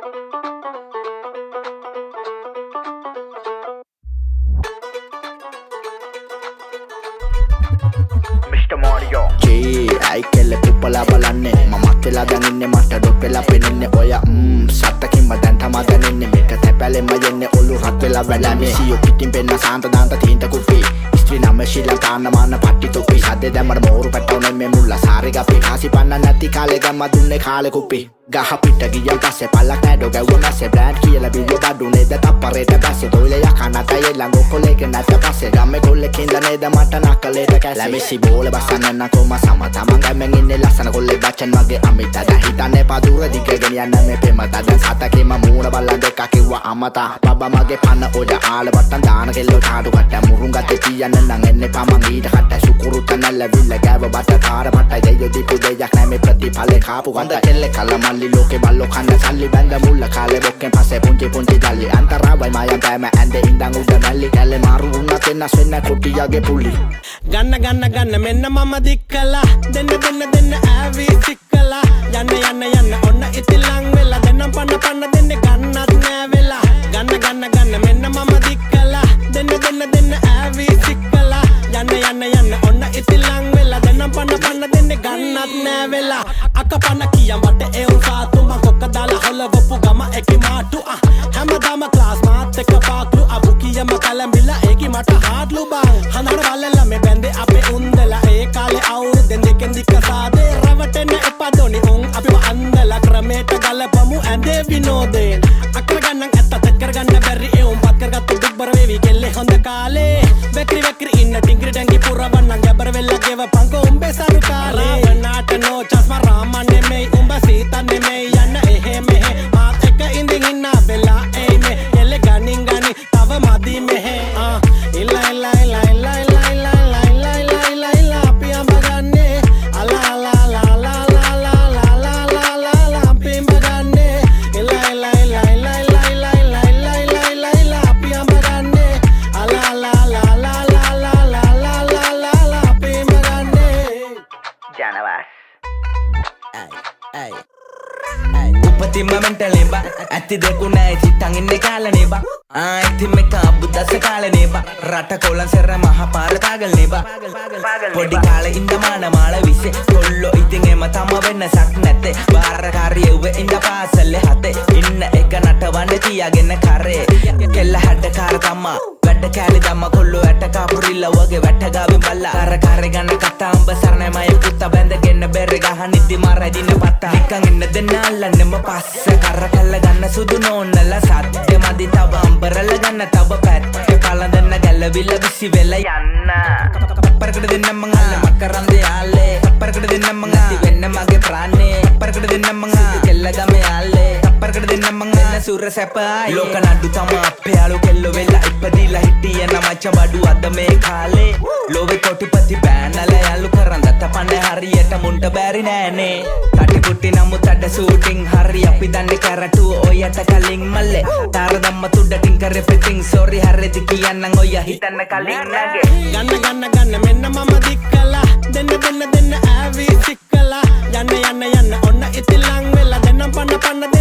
Mr. Mario I kell puppala balanne mamat vela daninne mata dot vela peninne oya sattakimma dan thama daninne meka thapalema yenne ollu rat vela wadanne siyo pitin penna santa danta thinta kuppi istri nama Sri Lanka namana patti toppi sadde damar moru pattawne me mulla sare gappe kasi panna nati kale gamma dunne kale kuppi ගහ පිට ගියන් පස්සේ පල්ලක් නෑඩෝ ගැව්ව මැස්සේ brand කියලා බිල්ලෝ බඩු නේද තප්පරේට බැස්සේ තොයිලේ යකනට යෙල්ලං ඔක්කොලේක නැත පස්සේ ගම්මේ කොල්ලෙකින්ද නේද මට නකලේට කැස්සේ ලැමිසි බෝල බස්සන්න කොම සම තමන් ගම්මෙන් ඉන්නේ ලස්සන කොල්ලේ බච්චන් වගේ අමිත දැන් හිතන්නේ පදුර දිගගෙන යන්න මේ පෙමත දැන් සතකේම මූණ බල්ලන් දෙක කිව්වා අමතා බබා මගේ පන්න ඔඩ ආල වට්ටන් දාන කෙල්ලෝ ටාඩු කට්ට මුරුන් ගත්තේ තියන්න නම් එන්නේ පමන් ඊට කට්ට සුකුරුත නැල්ලවිල්ල ගෑව බට කාර මට දෙයෝ දීපු දෙයක් නැ මේ ප්‍රතිඵලේ කාපු ගඳ කෙල්ලේ කලමල්ලි ලෝකේ ballo kanna salli banda mulla kale bokken passe punji punji dalli antara vai mayan pෑම ඇඳේ ඉඳන් උඩ මැල්ලි කැලේ මාරු වුණත් එන්නස් වෙන්න කොටියගේ පුලි ගන්න මෙන්න මම දික්කලා දෙන්න ඈවි සික්කලා යන්න ඔන්න ඉතිලං වෙලා දෙන්නම් පන්න දෙන්න ගන්නත් නෑ වෙලා ගන්න මෙන්න මම දික්කලා දෙන්න ඈවි සික්කලා යන්න ඔන්න ඉතිලං වෙලා දෙන්නම් පන්න දෙන්න ගන්නත් නෑ වෙලා අකපන්න කියම් වට ඒ උසාතු මං කොක්ක දාලා හොලවපු ගම එකි මාටු හැමදාම ක්ලාස් මාත් එක්ක පාක්ලු අබු කියම කලඹිලා ඒකි මට හාඩ්ලු බං හඳන වලල්ලා මේ බැන්දේ අපේ උන්දලා ඒ කාලේ අවුරුද්දෙන් දෙකෙන් දික්ක සාදේ රවටෙන්න එපා දොනි උන් අපිව අන්දලා ක්‍රමයට ගලපමු ඇඳේ විනෝදේ අක්කර ගන්නන් ඇත්ත තෙත් කරගන්න බැරි ඒ උන් පත් කරගත්තු දුක්බර වේවි කෙල්ලේ හොඳ කාලේ වෙක්‍රි ඉන්න ටිංග්‍රි ඩැංගි පුරවන්නන් ගැබර වෙල්ලා ගෙව පංකෝ උඹේ සරු කාලේ වනාට නෝ චස්ම රාමන් නෙමෙයි උඹ සීතන් නෙමෙයි යන්න එහෙ මෙහෙ මාත් එක ඉඳින් ඉන්න වෙලා එයි මේ කෙල්ලේ ගනින් තව මදි මෙහෙ ඉල්ලා අපි අඹ ගන්නේ අලා අපි අඹ ගන්නේ ඉල්ලා අපි අඹ ගන්නේ අලා අපි අඹ ගන්නේ ජනවාස් උපතින්ම මෙන්ටලේ බා ඇති දෙකු නෑ චිත්තන් ඉන්නේ කාලනේ බා ඉතින් මේක අබුදස්ස කාලනේ බා රට කොලන් සෙර මහ පාර පාගල්නේ බා පොඩි කාලේ ඉඳ මාල විසේ කොල්ලෝ ඉතින් එම තම වෙන්නසක් නැත්තේ බාරකාරිය උවේ ඉඳ පාසලේ හතේ ඉන්න එක නටවන්නේ තියාගෙන කරේ කෙල්ල හැඩ කාර තමා වැඩ කැලේ දම්ම කොල්ලෝ ඇට කාපුරිල්ල වගේ වැට ගාවෙන් බල්ලා කරේ ගන්න කතා උඹ සරණයි මය පුත්ත බැඳගෙන බෙර ගහන ඉදි මරදින පත්තා නිකන් ඉන්න දෙන්න අල්ලන්නෙම පස්ස කර කල්ල ගන්න සුදු නෝන්නලා සත්‍ය මදි තව අම්බරල ගන්න තව පැත්තේ පළඳන්න ගැලවිල්ල විසි වෙලා යන්න පරකට දෙන්න මං අල්ල මකරන්දේ ආලේ පරකට දෙන්න මං ඇති වෙන්න මගේ ප්‍රාණේ පරකට දෙන්න මං කෙල්ල ගමේ ආලේ පරකට දෙන්න මං එන්න සුර සැපයි ලෝක නඩු තම අපේ යාළු කෙල්ලෝ වෙලා ඉපදිලා හිටියන මච බඩු අද මේ කාලේ ලෝවේ කොටිපති බෑනල යාළු කරන් දත පන්නේ හරියට මුන්ට බැරි නෑනේ කටි පුටි නමුත් අඩ ෂූටින් හරි අපි දන්නේ කරටුව ඔයට කලින් මල්ලේ තාර දම්ම තුඩටින් කරේ පිටින් සෝරි හරිද කියන්නම් ඔය හිතන්න කලින් නැගේ ගන්න මෙන්න මම දික්කලා දෙන්න ඈවි සික්කලා යන්න ඔන්න ඉතිලං වෙලා දෙන්නම් පන්න